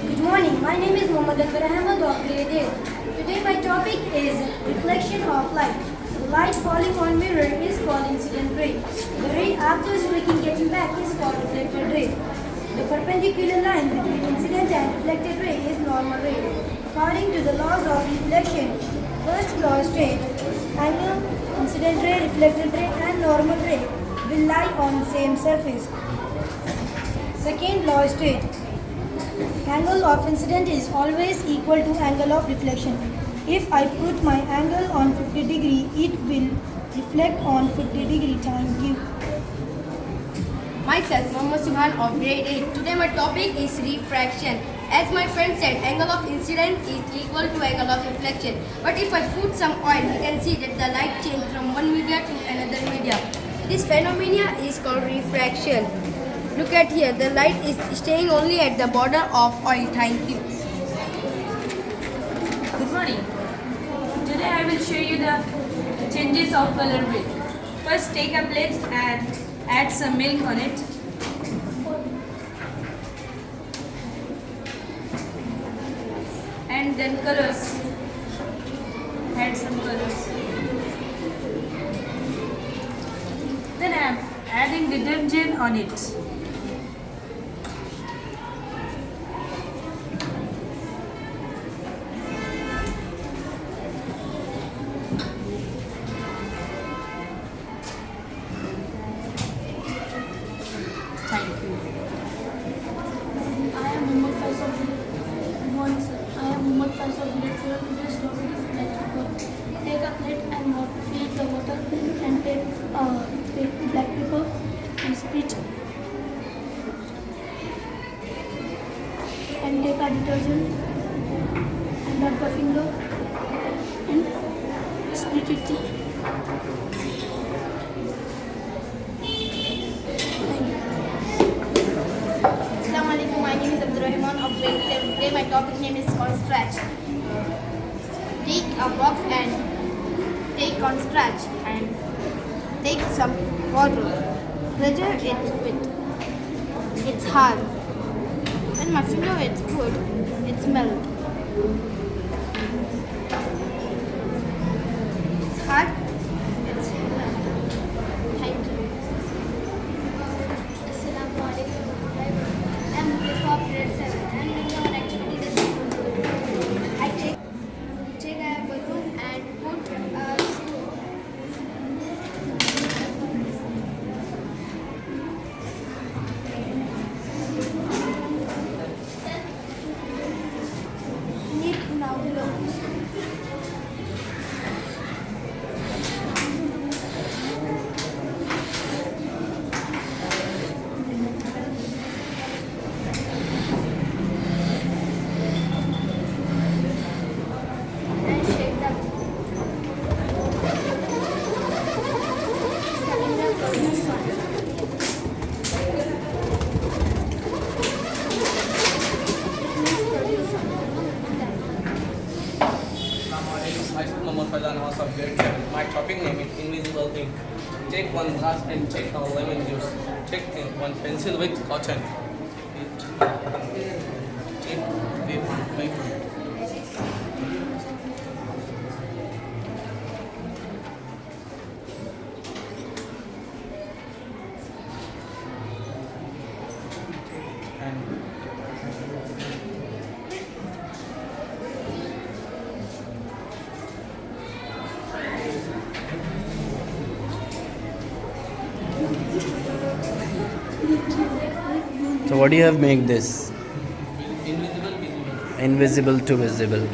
Good morning. My name is Mohammad Akbar Ahmed of grade 8. Today my topic is reflection of light. The light falling on mirror is called incident ray. The ray after striking getting back is called reflected ray. The perpendicular line between incident and reflected ray is normal ray. According to the laws of reflection, first law states angle, incident ray, reflected ray and normal ray will lie on the same surface. Second law states angle of incident is always equal to angle of reflection. If I put my angle on 50 degree, it will reflect on 50 degree time Q. Myself, Mohammad Subhan of grade 8. Today my topic is refraction. As my friend said, angle of incident is equal to angle of reflection. But if I put some oil, you can see that the light changes from one media to another media. This phenomena is called refraction. Look at here, the light is staying only at the border of oil. Thank you. Good morning. Today I will show you the changes of color wheel. First take a plate and add some milk on it. And then colors. Add some colors. Then I am adding detergent on it. Thank you. I am Muhammad Faisal. Good morning, sir. I am Muhammad Faisal. Grade 7. Today's topic is black pepper. Take a plate and fill the water and take black pepper and split. And take a detergent and rub the finger and split it. Assalamualaikum. My name is Abdul Rahman of grade 7. Today my topic name is construct. Take a box and take construct and take some water. Pressure it with it's hard. When my finger is good, it's melt. It's hard. It's melt. Thank you. Assalamualaikum. I am of grade 7 and in our activity this I take a balloon and put a screw. Knit now below. And shake the cylinder produce sound. Myself Mohammad Faizan Hawas of grade 7. My topic name is invisible ink. Take one glass and check on lemon juice. Take one pencil with cotton. Tip with paper. So what do you have make this? Invisible, visible. Invisible to visible.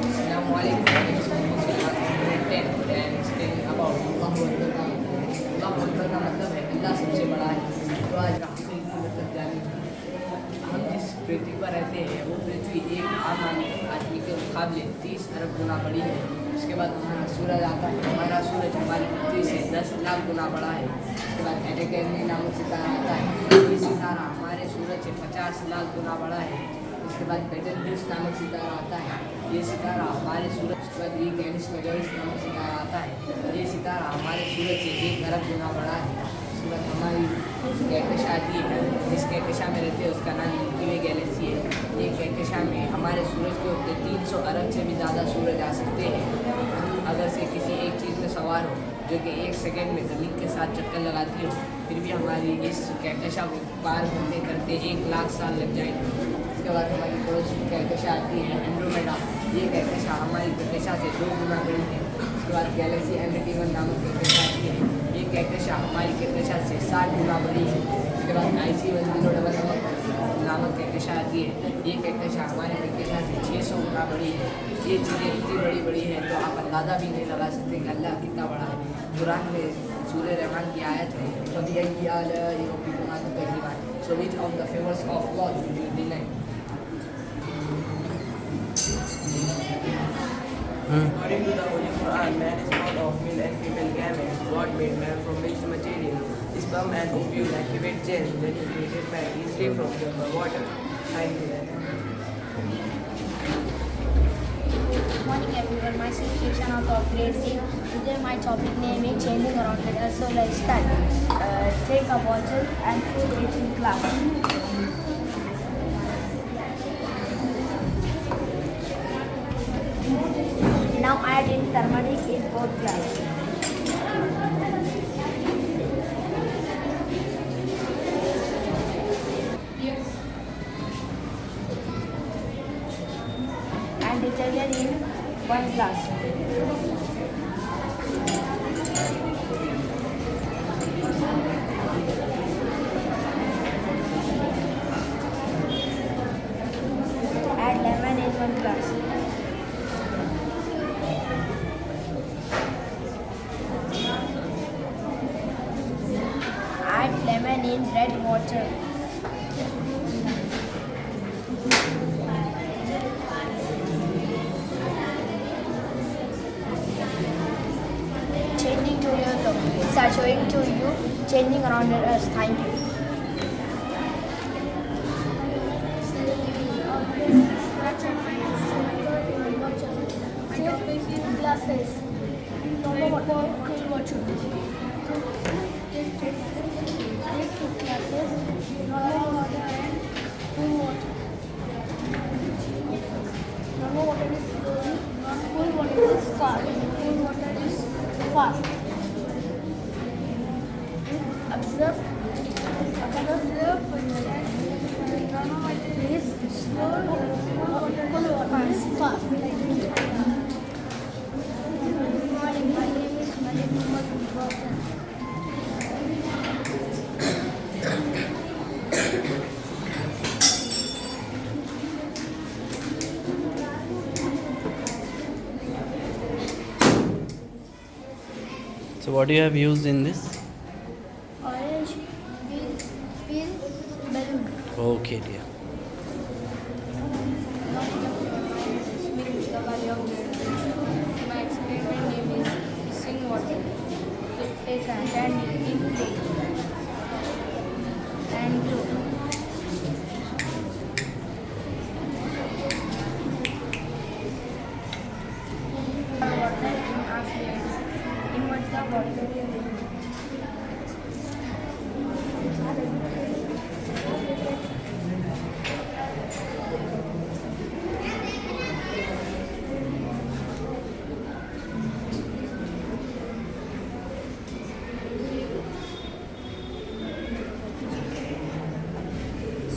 Assalamualaikum. My name is Mohammad Sulaiman, grade 10 and studying about Allahu Akbar का अल्लाह अकबर का मतलब है अल्लाह सबसे बड़ा है। तो आज हम इस मतलब जाने हम जिस पृथ्वी पर रहते हैं वो पृथ्वी एक आम आदमी के मुकाबले 30 अरब गुना बड़ी है। उसके बाद हमारा सूरज आता है, हमारा सूरज हमारी पृथ्वी से 10 लाख गुना बड़ा है। उसके बाद एडेकेनी नामक सितारा आता है, ये सितारा हमारे सूरज से 50 लाख गुना बड़ा है। उसके बाद बेटलजूस नामक सितारा आता है, ये सितारा हमारे सूरज के बाद वीकेंड्स मेजर्स नामक सितारा आता है, ये सितारा हमारे सूरज से 1 अरब गुना बड़ा है। उसके बाद हमारी कहकशा आती है, जिस कहकशा में रहते हैं उसका नाम मिल्की वे गैलेक्सी है। हमारे सूरज के ऊपर 300 अरब से भी ज़्यादा सूरज आ सकते हैं। अगर से किसी एक चीज़ में सवार हो जो कि 1 सेकेंड में ज़मीन के साथ चक्कर लगाती हो, फिर भी हमारी इस कहकशा को पार करते करते 1 लाख साल लग जाएंगे। इसके बाद हमारी पड़ोस की कहकशा आती है एंड्रोमेडा। ये कहकशा हमारी कहकशा से 2 गुना बड़ी है। उसके बाद गैलेक्सी M81 नामक कहकशा आती है। ये कहकशा हमारी कहकशा से 60 गुना बड़ी है। उसके बाद IC1011 नामक कहकशा आती है। ये कहकशा हमारे कहकशा से 600 गुना बड़ी है। ये चीज़ें इतनी बड़ी बड़ी हैं तो आप अंदाज़ा भी नहीं लगा सकते कि अल्लाह कितना बड़ा है। कुरान में सूरह रहमान की आयत है, so which of the favors of God do you deny? According to the Holy Quran, man is made of male and female gametes. God made man from mixed material. Sperm and ovule activate genes, then he created man easily from the water. Thank you. Good morning everyone, myself Shikshana of grade 6. Today my topic name is changing around with us, so let's start. Take a bottle and fill it in glass. Now add in turmeric in both glasses. And detergent in 1 glass. Add lemon in 1 glass. Add lemon in red water. Changing to yellow. It's showing to you changing around us. Thank you. Glasses. Normal water, cool water. Take 2 glasses. Normal water and cool water. Normal water is slowly. Cool water is fast. Cool water is fast. Observe the normal water is slow. Cool water is fast. Good morning. My name is Malik Muhammad Hussain. So what do you have used in this? Orange peel balloon. Okay, dear. My experiment name is missing water. Take a hand in plate and glue. Water in half layers. Invert the water.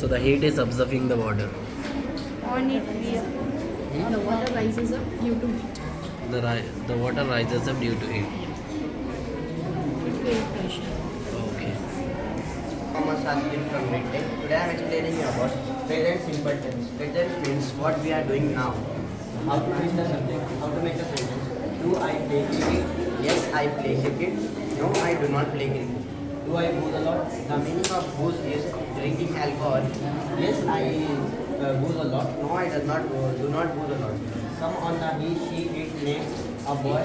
So the heat is observing the water. On it rear. The water rises up due to heat. The water rises up due to heat. Okay. Thomas Askin from Midtech. Today I am explaining you about present simple tense. Present means what we are doing now. How to finish the subject. How to make the sentence. Do I play cricket? Yes, I play cricket. No, I do not play cricket. Do I booze a lot? The meaning of booze is drinking alcohol. Yes, I booze a lot. No, I do not booze a lot. Come on the he, she, it names a boy.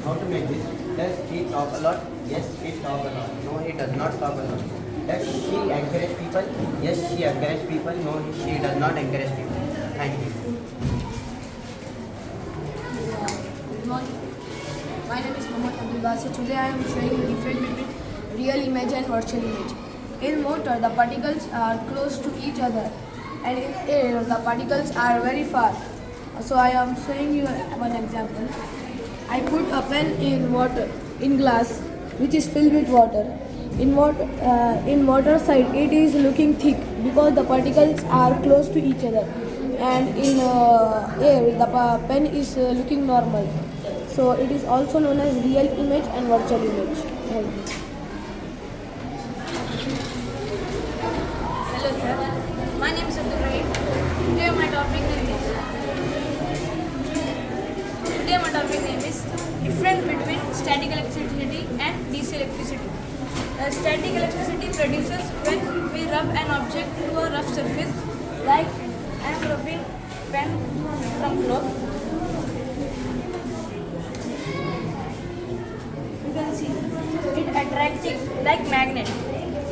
How to make this? Does he talk a lot? Yes, he talk a lot. No, he does not talk a lot. Does she encourage people? Yes, she encourages people. No, she does not encourage people. Thank you. Good morning. My name is Mohammad Abdul Basir. Today I am showing the difference between real image and virtual image. In motor, the particles are close to each other. and in air the particles are very far. So I am showing you one example. I put a pen in water, in glass, which is filled with water. In water side, it is looking thick because the particles are close to each other, and in air, the pen is looking normal. So it is also known as real image and virtual image. Thank you. Hello sir, my name is Abdul Rahim. Today my topic name is difference between static electricity and DC electricity. Static electricity produces when we rub an object to a rough surface, like I am rubbing pen from cloth. You can see it attracting like magnet.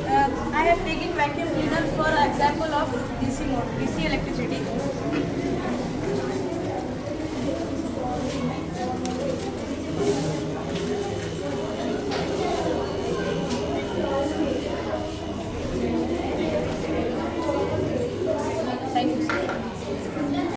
I have taken vacuum cleaner for example of DC electricity.